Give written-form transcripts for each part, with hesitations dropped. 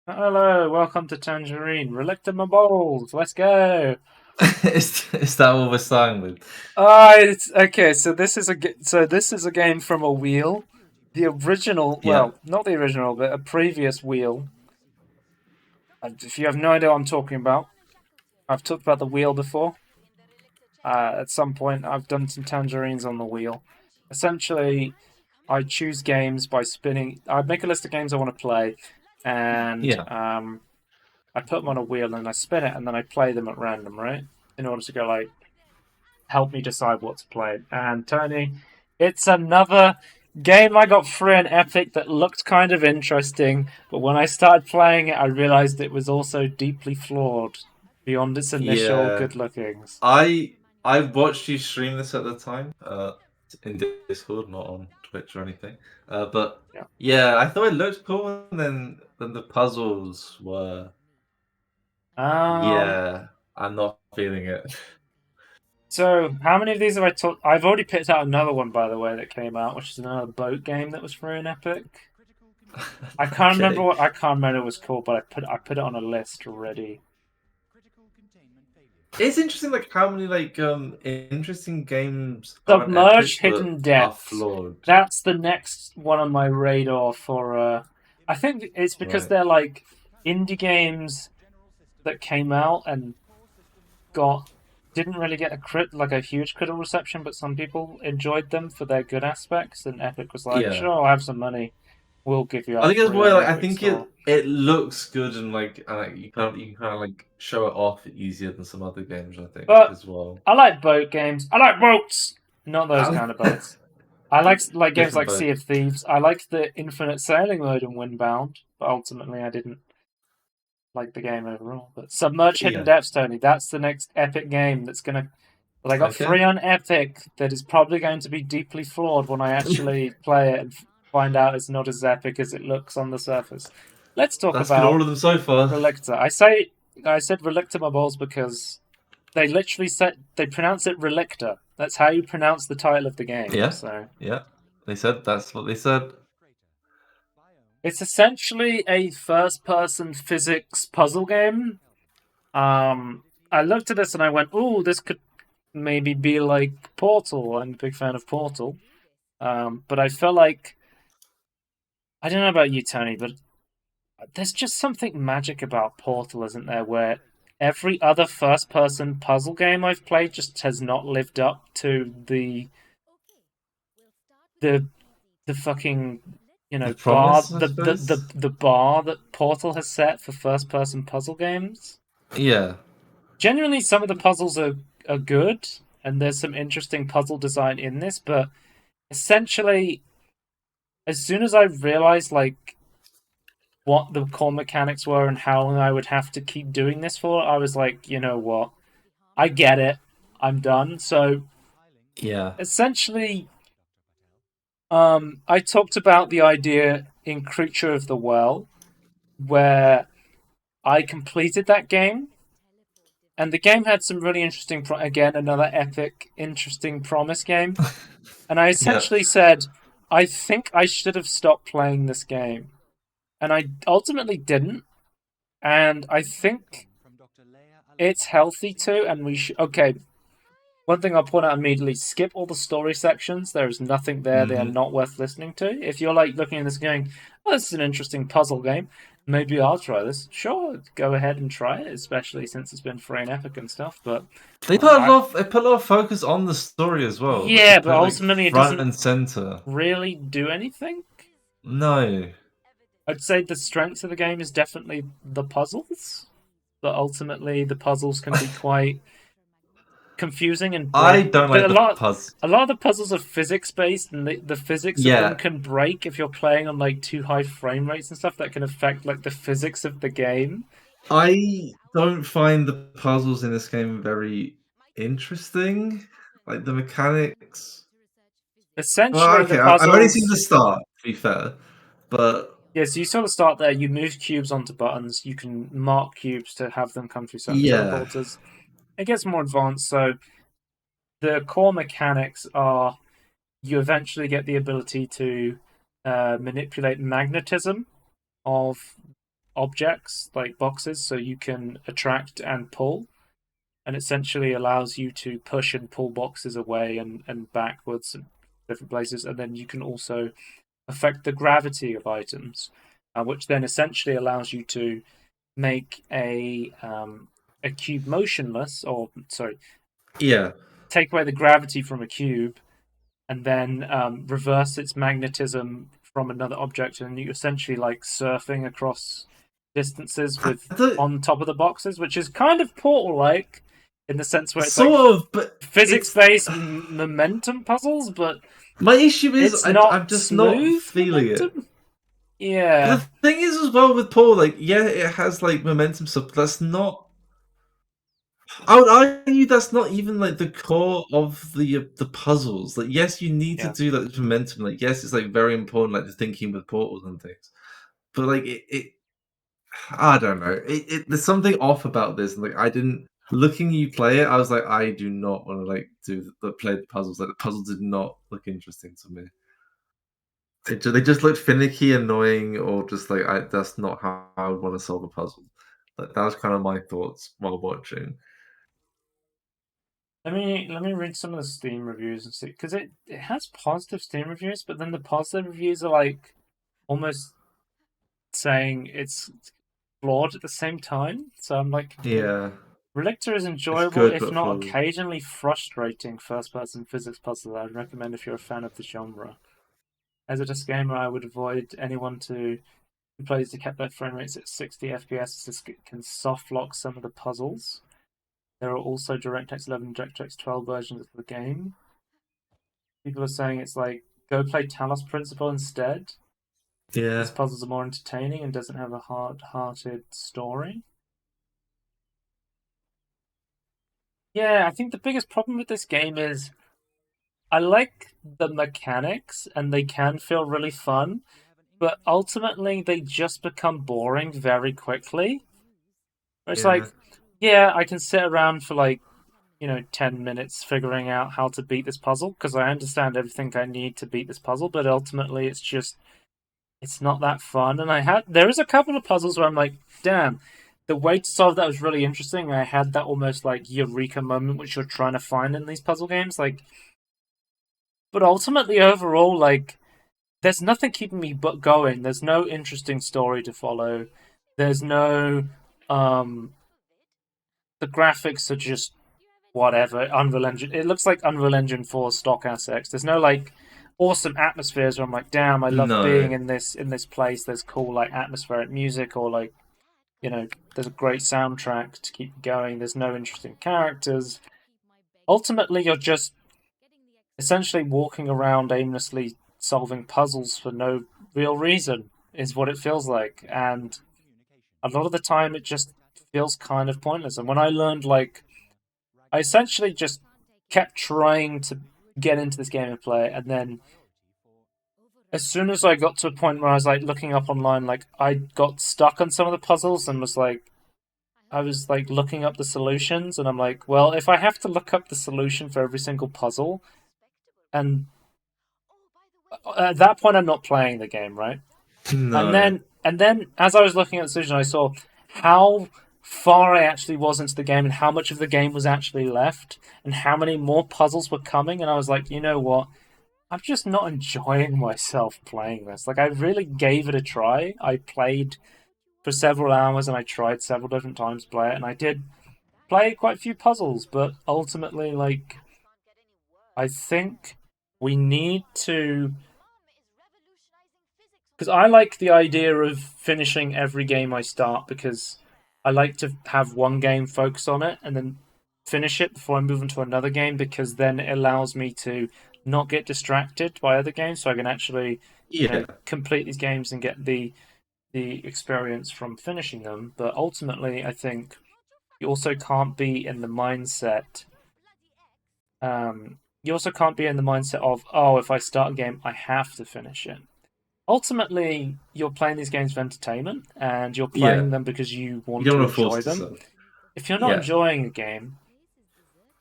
Hello, welcome to Tangerine. Relicta my balls. Let's go. Is that what we're starting with? It's okay. So this is a game from a wheel. The original, Yeah, well, not the original, but a previous wheel. If you have no idea what I'm talking about, I've talked about the wheel before. At some point, I've done some tangerines on the wheel. Essentially, I choose games by spinning. I make a list of games I want to play, and yeah. I put them on a wheel and I spin it, and then I play them at random, right? In order to go like help me decide what to play. And Tony, it's another game I got free on Epic that looked kind of interesting, but when I started playing it, I realized it was also deeply flawed beyond its initial Yeah. good lookings. I watched you stream this at the time, in Discord, not on Twitch or anything. But Yeah. yeah, I thought it looked cool, and then the puzzles were, Um. yeah, I'm not feeling it. So, how many of these have I taught? I've already picked out another one, by the way, that came out, which is another boat game that was free in Epic. Okay. I can't remember what it was called, but I put it on a list already. It's interesting, like how many interesting games are on Submerged Epic but Hidden are Depths. flawed, That's the next one on my radar for. I think it's because right? they're like indie games that came out and got didn't really get a huge critical reception, but some people enjoyed them for their good aspects. And Epic was like, Yeah. "Sure, I'll have some money. We'll give you I out think it's free where on the like I Epic think Store." it looks good and like you can kind of like show it off easier than some other games I think But as well. I like boat games. I like boats, not those I kind of boats. I like games different like Sea boat. of Thieves. I like the infinite sailing mode in Windbound, but ultimately I didn't like the game overall. But Submerged Hidden Yeah. Depths, Tony, that's the next epic game that I got Okay. free on Epic that is probably going to be deeply flawed when I actually play it and find out it's not as epic as it looks on the surface. Let's talk That's been about all of them so far. Relicta. I said Relicta my balls because they pronounce it Relicta. That's how you pronounce the title of the game. Yeah. So Yeah. They said that's what they said. it's essentially a first-person physics puzzle game. I looked at this and I went, "Oh, this could maybe be like Portal." I'm a big fan of Portal, but I felt like I don't know about you, Tony, but there's just something magic about Portal, isn't there? Where every other first-person puzzle game I've played just has not lived up to the the fucking The bar promise, I suppose. the bar that Portal has set for first person puzzle games. Yeah. Genuinely, some of the puzzles are good, and there's some interesting puzzle design in this, but essentially, as soon as I realized like what the core mechanics were and how long I would have to keep doing this for, I was like, you know what? I get it. I'm done. So Yeah. essentially, I talked about the idea in Creature of the Well, where I completed that game, and the game had some really interesting. Again, another epic, interesting promise game. And I Yeah. essentially said, I think I should have stopped playing this game, and I ultimately didn't. And I think it's healthy too. And we should. Okay, one thing I'll point out immediately: skip all the story sections. There is nothing there; they are Hmm. not worth listening to. If you're like looking at this going, "Oh, this is an interesting puzzle game. Maybe I'll try this." Sure, go ahead and try it, especially since it's been free and epic and stuff. But I They put a lot of focus on the story as well. Like they yeah, but put it like ultimately it front doesn't and center. really do anything. No. I'd say the strength of the game is definitely the puzzles, but ultimately the puzzles can be quite confusing and I break. don't But like the puzzle. a lot of the puzzles are physics based, and the physics of them Yeah, can break if you're playing on like too high frame rates and stuff. That can affect like the physics of the game. I don't find the puzzles in this game very interesting. Like the mechanics. Well, Essentially, the okay, I've only seen the puzzles. start, to be fair. But Yeah, so you sort of start there. You move cubes onto buttons. You can mark cubes to have them come through certain yeah. teleporters. It gets more advanced. So the core mechanics are you eventually get the ability to manipulate magnetism of objects like boxes, so you can attract and pull, and essentially allows you to push and pull boxes away and backwards and different places, and then you can also affect the gravity of items, which then essentially allows you to make a cube motionless, or sorry, Yeah. take away the gravity from a cube, and then reverse its magnetism from another object, and you essentially like surfing across distances I with don't, on top of the boxes, which is kind of Portal-like in the sense where it's like sort of, but it's physics-based momentum puzzles, but my issue is it's not I'm just not smooth feeling it. momentum. Yeah, But the thing is, as well with Paul, like, yeah, it has like momentum stuff, but that's not. I would argue that's not even like the core of the puzzles. Like, yes, you need to yeah. do that momentum. Like, yes, it's like very important, like the thinking with portals and things. But like, I don't know. There's something off about this. Like, I didn't looking you play it. I was like, I do not want to like play the puzzles. Like, the puzzles did not look interesting to me. They just looked finicky, annoying, or just like that's not how I would want to solve a puzzle. Like, that was kind of my thoughts while watching. Let me read some of the Steam reviews and see, because it has positive Steam reviews, but then the positive reviews are like almost saying it's flawed at the same time. So I'm like confused. Yeah, Relicta is it's enjoyable, good if but not flawed. occasionally frustrating first-person physics puzzle. I'd recommend if you're a fan of the genre. As a disclaimer, I would avoid anyone who plays to keep their frame rates at 60 FPS as it can soft lock some of the puzzles. There are also DirectX 11 and DirectX 12 versions of the game. People are saying it's like, go play Talos Principle instead. Yeah, These puzzles are more entertaining and doesn't have a hard-hearted story. Yeah, I think the biggest problem with this game is I like the mechanics and they can feel really fun, but ultimately they just become boring very quickly. It's yeah. like, yeah, I can sit around for like, 10 minutes figuring out how to beat this puzzle because I understand everything I need to beat this puzzle, but ultimately it's not that fun. And there is a couple of puzzles where I'm like, damn, the way to solve that was really interesting. I had that almost like eureka moment which you're trying to find in these puzzle games, like, but ultimately overall, like, there's nothing keeping me but going. There's no interesting story to follow. There's no the graphics are just whatever. Unreal Engine. It looks like Unreal Engine 4 stock assets. There's no like awesome atmospheres where I'm like, damn, I love being No, in this place. There's cool like atmospheric music or like there's a great soundtrack to keep going. There's no interesting characters. Ultimately, you're just essentially walking around aimlessly solving puzzles for no real reason, is what it feels like. And a lot of the time, it just feels kind of pointless. And when I learned, like, I essentially just kept trying to get into this game and play it, and then as soon as I got to a point where I was like looking up online, like I got stuck on some of the puzzles and was like, I was like looking up the solutions, and I'm like, well, if I have to look up the solution for every single puzzle, and at that point I'm not playing the game, right? And no, then and then as I was looking at the solution, I saw how far I actually was into the game and how much of the game was actually left and how many more puzzles were coming, and I was like, you know what? I'm just not enjoying myself playing this. Like I really gave it a try. I played for several hours and I tried several different times to play it, and I did play quite a few puzzles, but ultimately, like, I think we need to, because I like the idea of finishing every game I start, because I like to have one game focus on it and then finish it before I move into another game, because then it allows me to not get distracted by other games, so I can actually, yeah, complete these games and get the experience from finishing them. But ultimately, I think you also can't be in the mindset. You also can't be in the mindset of, oh, if I start a game, I have to finish it. Ultimately, you're playing these games for entertainment, and you're yeah. playing them because you You want don't to want to enjoy force them. yourself. If you're not Yeah, enjoying a game,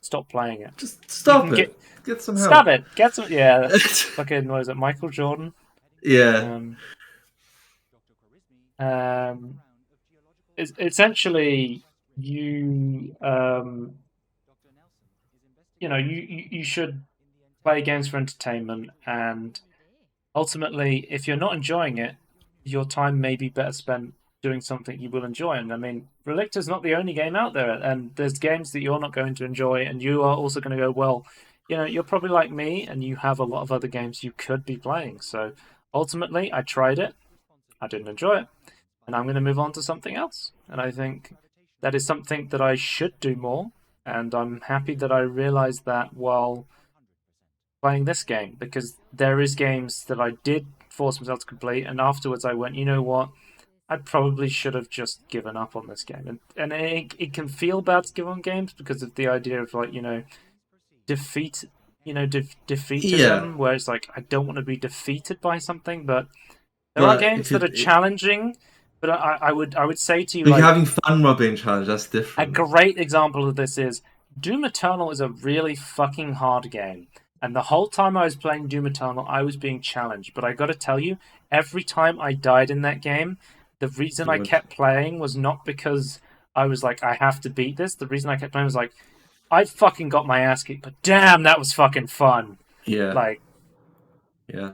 stop playing it. just You stop can it. Get some stop help. it. Get some. Yeah, fucking what is it? Michael Jordan. Yeah, Um, um, essentially you you should play games for entertainment, and ultimately, if you're not enjoying it, your time may be better spent doing something you will enjoy. And I mean, Relicta is not the only game out there, and there's games that you're not going to enjoy, and you are also going to go, well, you're probably like me, and you have a lot of other games you could be playing. So ultimately, I tried it, I didn't enjoy it, and I'm going to move on to something else. And I think that is something that I should do more, and I'm happy that I realized that while playing this game, because there is games that I did force myself to complete, and afterwards I went, you know what? I probably should have just given up on this game, and it can feel bad to give on games because of the idea of like defeat, Yeah, defeatism, where it's like I don't want to be defeated by something, but there are but games that are challenging. But I would say to you, if you're like, having fun while being challenged, that's a different. great example of this is Doom Eternal is a really fucking hard game. And the whole time I was playing Doom Eternal, I was being challenged. But I gotta tell you, every time I died in that game, the reason You I would, kept playing was not because I was like, I have to beat this. The reason I kept playing was like, I fucking got my ass kicked, but damn, that was fucking fun. yeah, Like, yeah.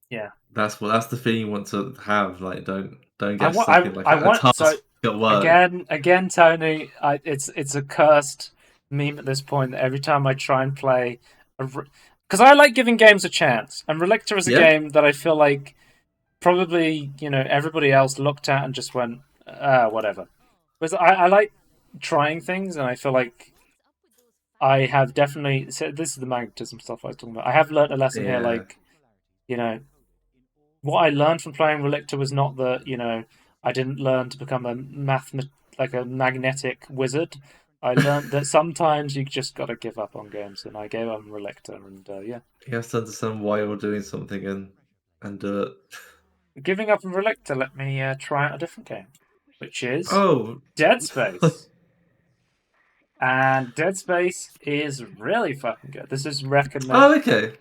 yeah. That's the feeling you want to have. Like, don't I get want stuck in like I a want so task at work. again, Tony. It's a cursed meme at this point that every time I try and play, because I like giving games a chance, and Relicta is a Yeah, game that I feel like probably everybody else looked at and just went whatever. Because I like trying things, and I feel like I have definitely. So this is the magnetism stuff I was talking about. I have learned a lesson here, yeah. like you know what I learned from playing Relicta was not that I didn't learn to become like a magnetic wizard. I learned that sometimes you just got to give up on games, and I gave up on Relicta, and yeah, You have to understand why you're doing something and do it. giving up on Relicta let me try out a different game, which is Oh, Dead Space. And Dead Space is really fucking good. This is recommend. oh, okay.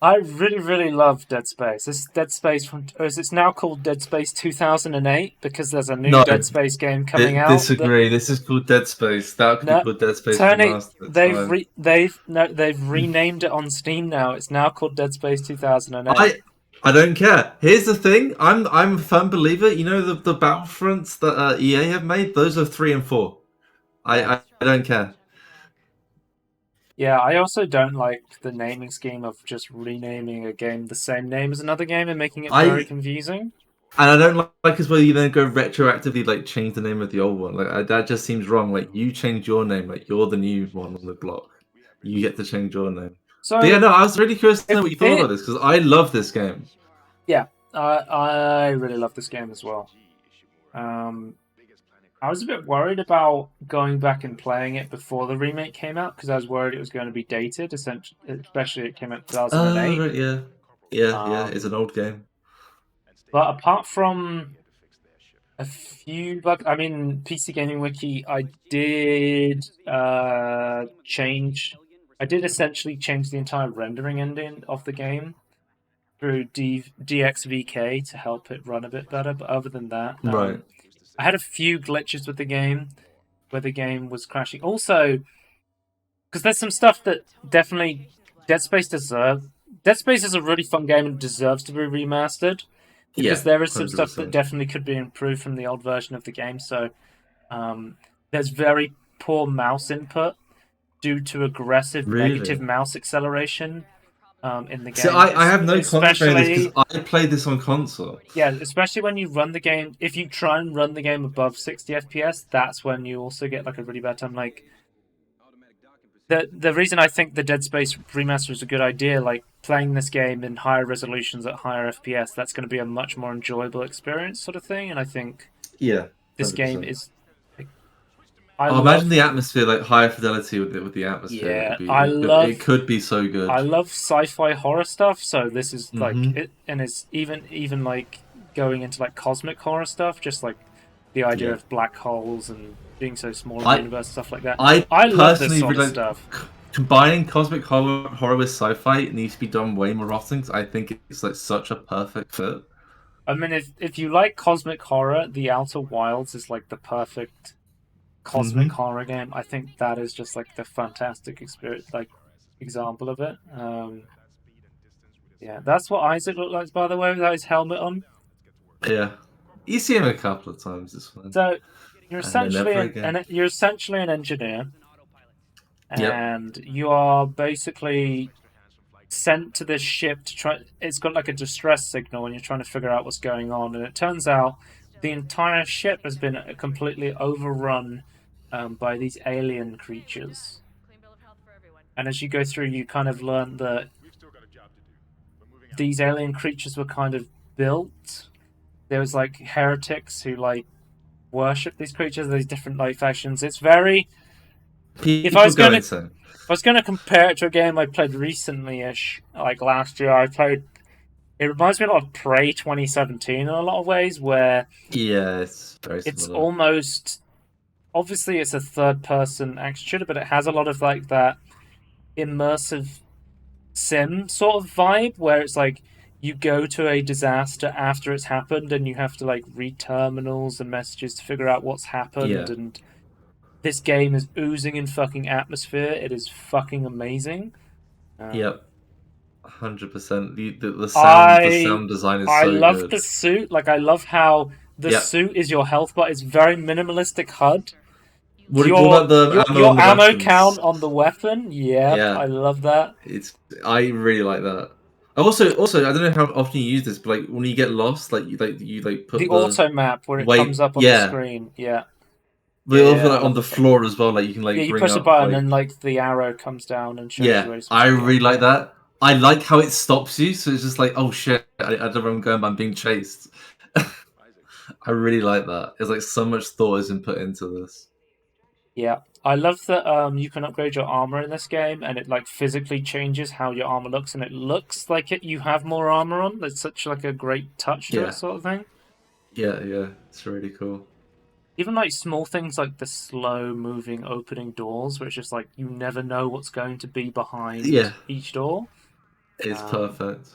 I really, really love Dead Space. This is Dead Space from, or is it's now called Dead Space 2008 because there's a new No, Dead Space game coming out. That disagree. This is called Dead Space. That could be no, called Dead Space Tony, Remastered. It's fine. they've renamed it on Steam now. It's now called Dead Space 2008. I I don't care. Here's the thing. I'm a firm believer. You know the Battlefronts that EA have made. Those are 3 and 4. I Yeah, I don't care. yeah. I also don't like the naming scheme of just renaming a game the same name as another game and making it very I confusing. And I don't like as well you then go retroactively like change the name of the old one. That just seems wrong. Like you change your name, like you're the new one on the block. You get to change your name. But yeah, So no, I was really curious to know if what you thought about it, this because I love this game. yeah, I really love this game as well. Um, I was a bit worried about going back and playing it before the remake came out because I was worried it was going to be dated, essentially, especially it came out in 2008. Right, yeah, yeah. It's an Um, old game. but apart from a few bugs, I mean, PC Gaming Wiki, I did change. I did essentially change the entire rendering engine of the game through DXVK to help it run a bit better. But other than that, Right. I had a few glitches with the game where the game was crashing. Also, because there's some stuff that definitely Dead Space deserves. Dead Space is a really fun game and deserves to be remastered because Yeah, there is some stuff that 100%. definitely could be improved from the old version of the game. So there's very poor mouse input due to aggressive negative Really. mouse acceleration in the See, game. I have no commentary on this because Especially, I played this on console. yeah, especially when you run the game. If you try and run the game above 60 FPS, that's when you also get like a really bad time. Like the reason I think the Dead Space remaster is a good idea, like playing this game in higher resolutions at higher FPS, that's going to be a much more enjoyable experience, sort of thing. And I think Yeah, this game 100%. is. Like, I Oh, imagine love. the atmosphere, like higher fidelity with the atmosphere. It Yeah, could be, I it love. could be so I good. love sci-fi horror stuff. So this is like Hmm. it, and it's even like going into like cosmic horror stuff, just like the idea Yeah. of black holes and being so small in the I universe, stuff like that. I I love this personally sort of really like stuff. combining cosmic horror with sci-fi needs to be done way more often 'cause I think it's like such a perfect fit. I mean, if you like cosmic horror, The Outer Wilds is like the perfect cosmic Hmm. horror game. I think that is just like the fantastic experience, like example of it. Yeah, that's what Isaac looked like, by the way, without his helmet on. Yeah, you see him a couple of times. It's fine, So and then never again. you're essentially an engineer, Yep. and you are basically sent to this ship to try. It's got like a distress signal, and you're trying to figure out what's going on. And it turns out the entire ship has been completely overrun by these alien creatures. And as you go through, you kind of learn that these alien creatures were kind of built. There was like heretics who like worship these creatures. These different like factions. It's very. If I People was go gonna, if insane. I was gonna compare it to a game I played recently-ish, like last year, I played. It reminds me a lot of Prey 2017 in a lot of ways, where Yeah, it's very it's similar. almost obviously it's a third-person action shooter, but it has a lot of like that immersive sim sort of vibe where it's like you go to a disaster after it's happened and you have to like read terminals and messages to figure out what's happened, Yeah. and this game is oozing in fucking atmosphere. It is fucking amazing. um, Yep. 100%. The I sound design is I so love good. the suit. Like I love how the Yep. suit is your health bar. It's very minimalistic HUD. What about the ammo on Your the ammo weapons? count on the weapon. Yep, Yeah, I love that. it's I really like that. Also, I don't know how often you use this, but like when you get lost, like The put the auto map where it comes weight, up on the yeah, screen. Yeah, but also I like on love the this game. floor as well. Like you can Yeah, like you bring push a up button like and like the arrow comes down and shows you yeah. where you're supposed I to really be. like Yeah, that. I like how it stops you, so it's just like oh shit, I don't know where I'm going, but I'm being chased. I really like that. It's like so much thought is input into this. yeah. I love that you can upgrade your armor in this game, and it like physically changes how your armor looks, and it looks like you have more armor on. There's such like a great touch to it, Yeah, sort of thing. yeah, it's really cool. Even like small things like the slow moving opening doors, where it's just like you never know what's going to be behind Yeah, each door. it's Um, perfect.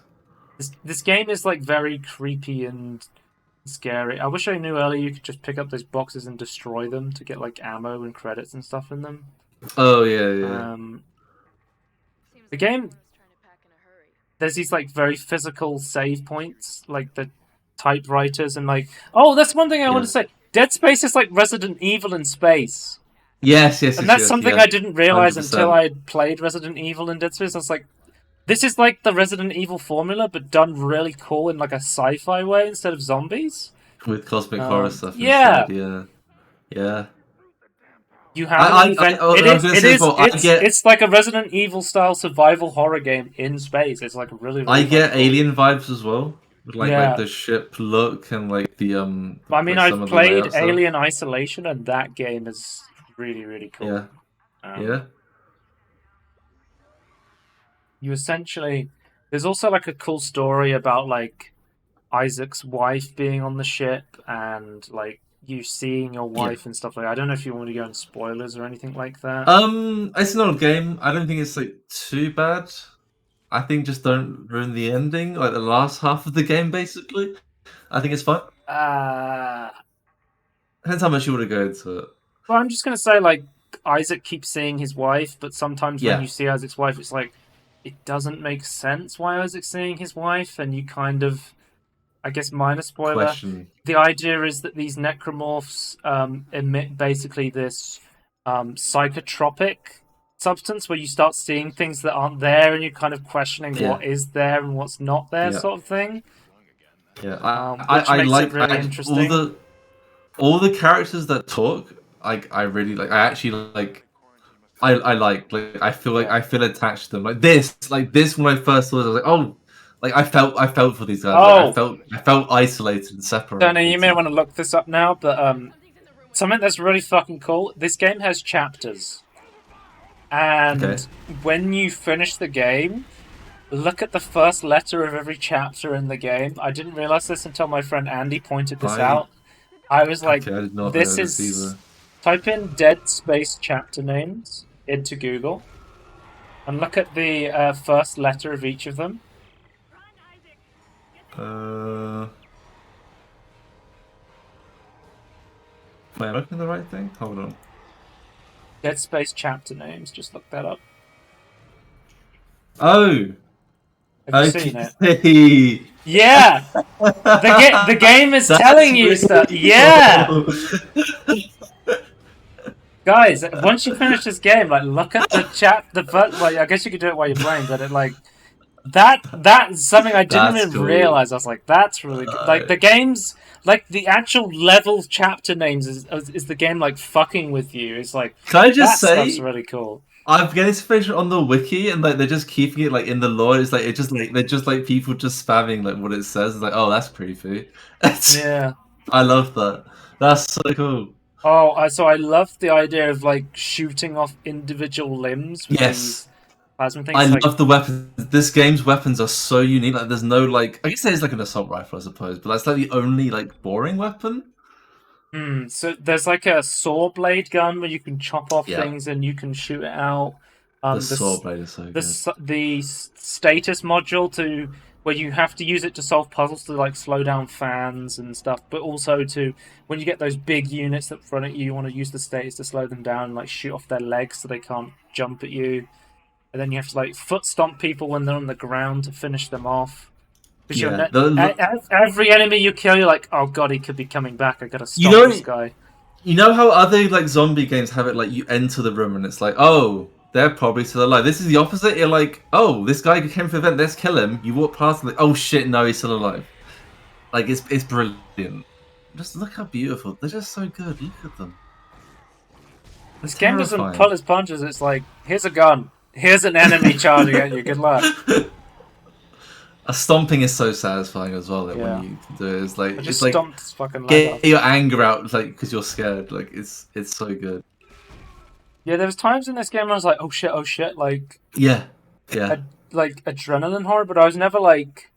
this game is like very creepy and scary. I wish I knew earlier you could just pick up those boxes and destroy them to get like ammo and credits and stuff in them. Oh yeah. Um, the game, there's these like very physical save points, like the typewriters and like. Oh, that's one thing I want Yeah. to say. Dead Space is like Resident Evil in space. And that's something Yeah. I didn't realize until 100%. I had played Resident Evil and Dead Space. I was like, this is like the Resident Evil formula, but done really cool in like a sci-fi way instead of zombies. With cosmic horror stuff Yeah, instead, yeah. Yeah. you have an invent. I was gonna say as well, It's like a Resident Evil style survival horror game in space. It's like really I really fucking get cool. alien vibes as well. With like Yeah, the ship look and like the I mean, like some I've of the played layout stuff. Alien Isolation, and that game is really really cool. Yeah. Um, Yeah. you essentially there's also like a cool story about like Isaac's wife being on the ship and like you seeing your Yeah. wife and stuff like that. I don't know if you want to go in spoilers or anything like that. It's not a game. I don't think it's like too bad. I think just don't ruin the ending, like the last half of the game basically. I think it's fine. Uh Depends how much you want to go into it. well, I'm just gonna say like Isaac keeps seeing his wife, but sometimes when Yeah. you see Isaac's wife, it's like it doesn't make sense why Isaac's seeing his wife, and you kind of, I guess, minor spoiler. Question. The idea is that these necromorphs emit basically this psychotropic substance where you start seeing things that aren't there, and you're kind of questioning Yeah. what is there and what's not there, Yeah. sort of thing. Yeah. Which I makes it like really interesting. all the characters that talk. I really like. I actually like. I like. I feel like Yeah. I feel attached to them. Like this. When I first saw it, I was like, oh, like I felt for these guys. Like Oh, I felt isolated and Danny, you may separated. want to look this up now, but something that's really fucking cool. This game has chapters, Okay. and when you finish the game, look at the first letter of every chapter in the game. I didn't realize this until my friend Andy pointed this I out. I was like, okay. I did not know this this is. either. Type in Dead Space chapter names into Google and look at the first letter of each of them. Uh. Wait, am I looking at the right thing? Hold on. Dead Space chapter names. Just look that up. Oh, Have you seen it? okay. Yeah, the game is That's telling you stuff. really Yeah, cool. guys. Once you finish this game, like look at the chat. Well, I guess you could do it while you're playing, but it like that's something I didn't That's even cool. realize. I was like, that's really good. Like the game's like the actual level chapter names is the game like fucking with you. It's like Can I just that stuff's say, really cool. I'm getting information on the wiki, and like they're just keeping it like in the lore. It's like they're just like people just spamming like what it says. It's like, oh, that's creepy. Yeah. I love that. That's so cool. Oh, so I love the idea of like shooting off individual limbs with Yes, these plasma I things. Like, love the weapons. This game's weapons are so unique. Like, there's no like. I guess there's like an assault rifle, I suppose, but that's like the only like boring weapon. so there's like a saw blade gun where you can chop off Yeah, things and you can shoot it out. the The sword blade is so good. the status module to where you have to use it to solve puzzles to like slow down fans and stuff, but also to when you get those big units that run at you, you want to use the status to slow them down and like shoot off their legs so they can't jump at you. And then you have to like foot stomp people when they're on the ground to finish them off. Because Yeah, the every enemy you kill, you're like, oh god, he could be coming back. I gotta you stop this know guy. you know how other like zombie games have it like you enter the room and it's like, oh, they're probably still alive. This is the opposite. You're like, oh, this guy came for the event. Let's kill him. You walk past and like, oh shit, no, he's still alive. Like it's brilliant. Just look how beautiful. They're just so good. Look at them. They're This game doesn't terrifying. pull its punches. It's like, here's a gun. Here's an enemy charging at you. Good luck. A stomping is so satisfying as well. Like when Yeah. you do it, I it's just like stomped his fucking leg get off. your anger out, like because you're scared. Like it's so good. Yeah, there was times in this game where I was like, oh shit, Yeah, yeah, like adrenaline horror, but I was never like,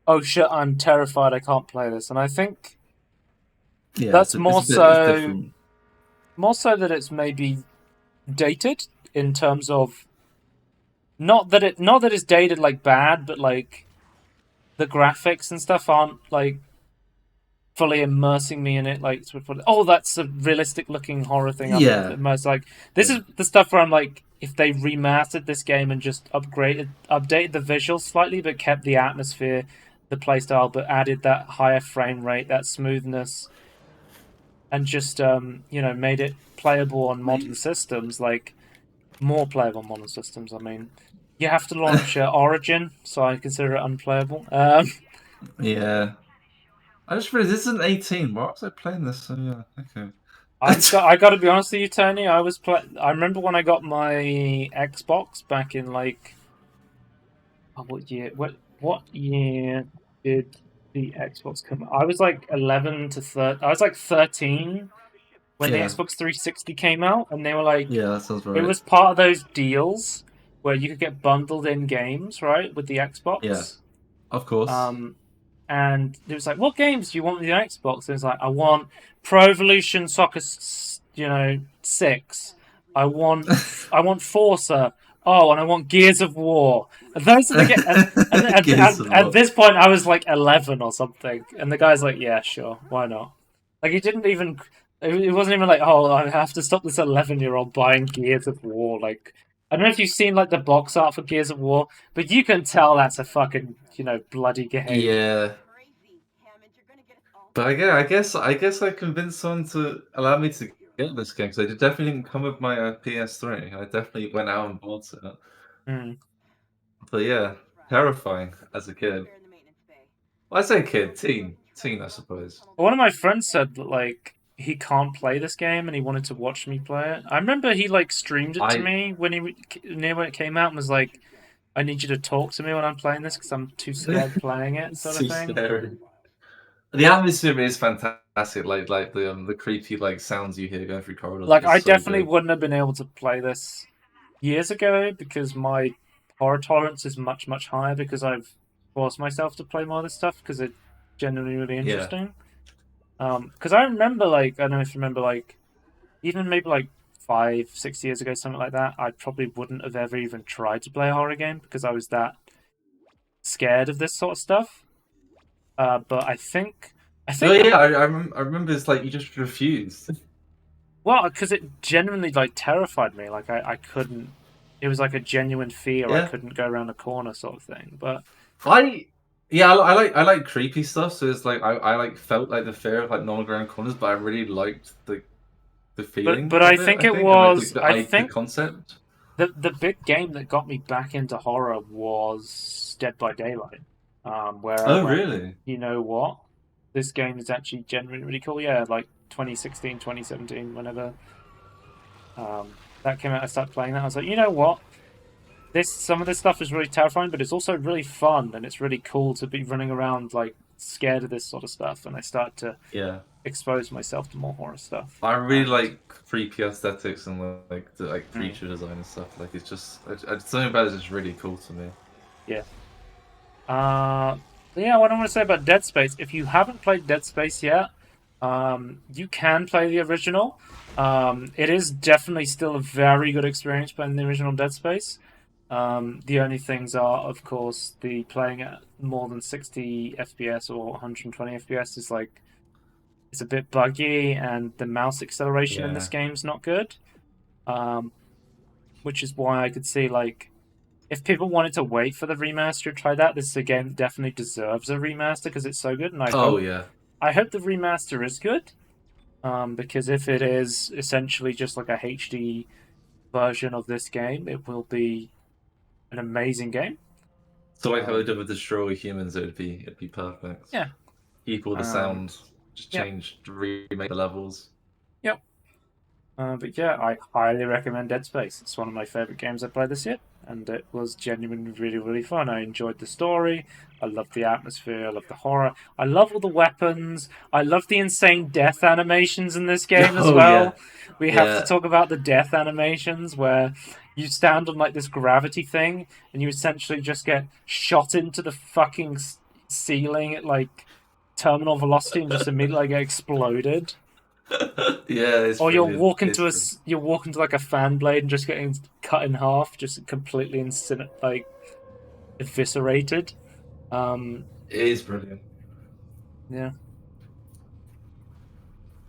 oh shit, I'm terrified, I can't play this. And I think yeah. that's It's different. more so that it's maybe dated in terms of not that it's dated like bad, but like the graphics and stuff aren't like fully immersing me in it. Like, oh, that's a realistic looking horror thing. I'm Yeah, immersed. Like, this yeah. is the stuff where I'm like, if they remastered this game and just updated the visuals slightly, but kept the atmosphere, the playstyle, but added that higher frame rate, that smoothness, and just made it playable on modern systems, like more playable on modern systems. I mean, you have to launch Origin, so I consider it unplayable. Yeah. I just realized this isn't 18. Why was I playing this? So yeah, okay. I got to be honest with you, Tony. I remember when I got my Xbox back in like what year? What year did the Xbox come out? I was like 11 to 13. I was like 13 when the Yeah, Xbox 360 came out, and they were like, yeah, that sounds it right. was part of those deals where you could get bundled in games, right, with the Yeah, Xbox. of course. Um, and it was like, what games do you want with your Xbox? And it's like, I want Pro Evolution Soccer, 6. I want Forza. Oh, and I want Gears of War. And those are the games. And Gears of at War. this point, I was like 11 or something. And the guy's like, yeah, sure, why not? Like, he didn't even. It wasn't even like, oh, I have to stop this 11-year-old buying Gears of War. Like, I don't know if you've seen like the box art for Gears of War, but you can tell that's a fucking bloody game. Yeah, but I guess I convinced someone to allow me to get this game because it definitely didn't come with my PS3. I definitely went out and bought it. Mm. But yeah, terrifying as a kid. Well, I say kid, teen, I suppose. One of my friends said that like he can't play this game and he wanted to watch me play it. I remember he like streamed it to I me near when it came out and was like, "I need you to talk to me when I'm playing this because I'm too scared playing it," it's sort of too thing. scary. The atmosphere is fantastic. Like the creepy like sounds you hear going through corridors Like, is I so definitely good. wouldn't have been able to play this years ago because my horror tolerance is much higher because I've forced myself to play more of this stuff because it's genuinely really Yeah, interesting. Because I remember like I don't know if you remember like even maybe like 5, 6 years ago, something like that, I probably wouldn't have ever even tried to play a horror game because I was that scared of this sort of stuff. But I think oh yeah, I remember it's like you just refused. Well, because it genuinely like terrified me. Like I couldn't. It was like a genuine fear. I Yeah, couldn't go around a corner, sort of thing. But I yeah, I like creepy stuff. So it's like I like felt like the fear of like non-ground corners, but I really liked the feeling but I of it. think I it think, and like was. I the think concept. the big game that got me back into horror was Dead by Daylight, where I Oh, went, really? you know what, this game is actually genuinely really cool. Yeah, like 2016, 2017, whenever that came out, I started playing that. I was like, you know what, this some of this stuff is really terrifying, but it's also really fun and it's really cool to be running around like scared of this sort of stuff. And I start to Yeah. expose myself to more horror stuff. I really And like creepy aesthetics and like the mm, creature design and stuff. Like it's just something about it is just really cool to me. yeah. Uh, yeah, what I want to say about Dead Space, if you haven't played Dead Space yet, you can play the original. It is definitely still a very good experience playing the original Dead Space. The only things are, of course, the playing at more than 60 FPS or 120 FPS is like it's a bit buggy, and the mouse acceleration in this Yeah. game is not good. Um, which is why I could see like if people wanted to wait for the remaster to try that, this is a game that definitely deserves a remaster because it's so good, and Oh yeah. I hope the remaster is good. Because if it is essentially just like a HD version of this game, it will be an amazing game. So like how they Um, did with Destroy Humans, it'd be perfect. yeah. Keep all the Um, sound, just yep. change, remake the levels. Yep. But yeah, I highly recommend Dead Space. It's one of my favorite games I played this year, and it was genuinely really, really fun. I enjoyed the story. I loved the atmosphere. I loved the horror. I love all the weapons. I love the insane death animations in this game as Oh yeah, well. We have to yeah, talk about the death animations where you stand on like this gravity thing and you essentially just get shot into the fucking ceiling at like terminal velocity and just immediately like, get exploded. yeah. It's Or you'll brilliant. walk It's into brilliant. you'll walk into like a fan blade and just getting cut in half, just completely like eviscerated. Um, It is brilliant. yeah,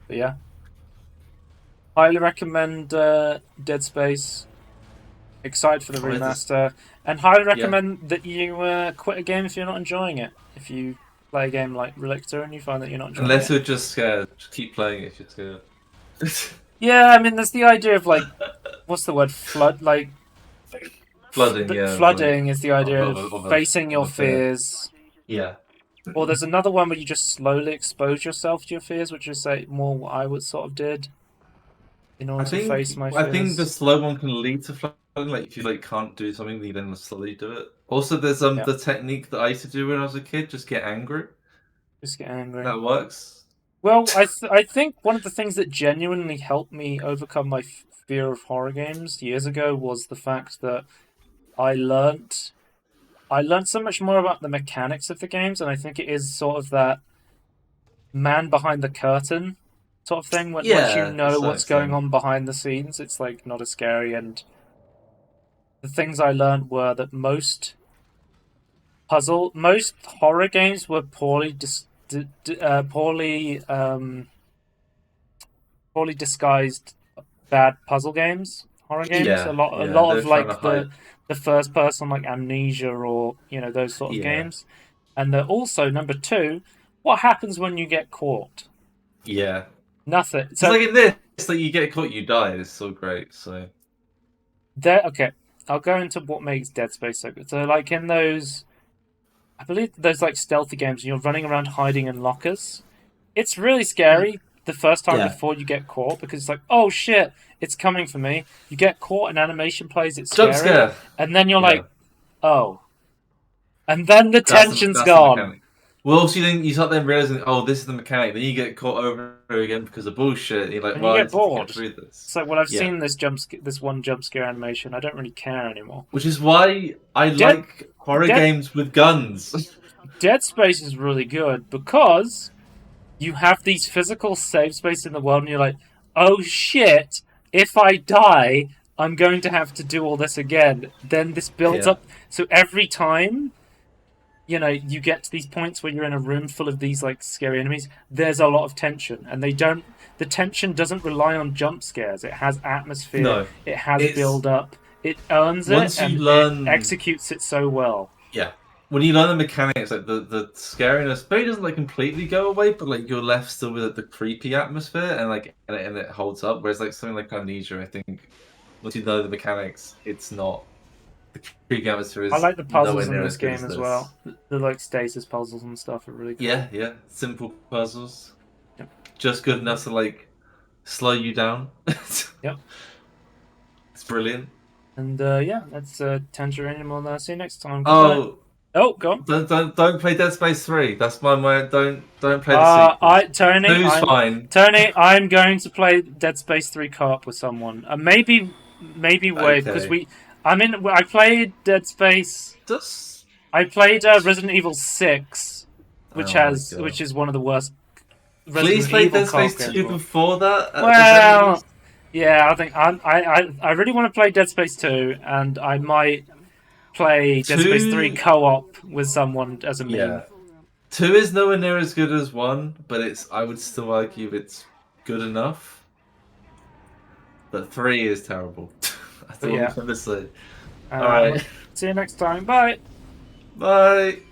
but yeah, highly recommend Dead Space. Excited for the I just remaster, and highly yeah. recommend that you quit a game if you're not enjoying it. If you play a game like Relicta and you find that you're not enjoying Unless it, you're just scared, just keep playing it if you're scared. yeah, I mean, there's the idea of like, what's the word, flood, like Flooding, yeah, like flooding is the idea of facing of your a fear. fears. Yeah. Or there's another one where you just slowly expose yourself to your fears, which is like more what I would sort of did in I order to think face my I think the fears. slow one can lead to flooding. Like if you like can't do something, you then slowly do it. Also, there's Yeah, the technique that I used to do when I was a kid, just get angry. just get angry. That works. Well, I think one of the things that genuinely helped me overcome my fear of horror games years ago was the fact that I learnt I learned so much more about the mechanics of the games, and I think it is sort of that man behind the curtain sort of thing. When once you Yeah, to a know certain what's going extent. on behind the scenes, it's like not as scary. And the things I learned were that most horror games were poorly disguised bad puzzle games. Horror games, Yeah, a yeah. lot They're of trying to like hide. the first person like Amnesia or those sort of Yeah, games. And they're also number two. What happens when you get caught? yeah. Nothing. It's So like in this, like you get caught, you die. It's so great. So there. Okay, I'll go into what makes Dead Space so good. So like in those, I believe those like stealthy games, and you're running around hiding in lockers. It's really scary the first time yeah, before you get caught because it's like, oh shit, it's coming for me. You get caught, and animation plays. It's jump scary, scare. and then you're Yeah, like, oh, and then the tension's that's the gone. mechanic. Well, also then you start then realizing, oh, this is the mechanic. Then you get caught over and over again because of bullshit. And you're like, And you well, I get just have to get bored. through this. So when I've Yeah, seen this one jump scare animation, I don't really care anymore. which is why I Dead like horror Dead games with guns. Dead Space is really good because you have these physical safe space in the world, and you're like, oh shit, if I die, I'm going to have to do all this again. Then this builds Yeah, up. So every time you get to these points where you're in a room full of these like scary enemies. There's a lot of tension, and the tension doesn't rely on jump scares. It has atmosphere, No, it has it's build up, it earns it, once you and it learn. executes it so well. Yeah. When you learn the mechanics, like the scariness, maybe doesn't like completely go away, but like you're left still with like, the creepy atmosphere and like and it holds up. Whereas like something like Amnesia, I think once you know the mechanics, it's not the creepy atmosphere I is like the nowhere puzzles in near this as good game as as well. this. The like stasis puzzles and stuff are really Yeah, cool. yeah. Simple puzzles. Yep. Just good enough to like slow you down. It's Yep. brilliant. And yeah, that's Tangerine, and we'll see you next time. Goodbye. Oh, Oh, go on. don't play Dead Space 3. That's my don't play the sequels. I Tony, Two's fine. I'm going to play Dead Space 3 co-op with someone. Maybe wait because Okay. I played Dead Space. Just I played Resident Evil 6, oh my which god. is one of the worst Please Resident play Evil Dead co-op Space games. 2 before that, at the very Well, least. yeah, I think I really want to play Dead Space 2, and I might play Dead Space 3 2, co-op with someone as a meme. yeah. 2 is nowhere near as good as 1, but I would still argue it's good enough. But 3 is terrible. That's But all I'm yeah, going to say. um, Alright. see you next time. Bye. Bye.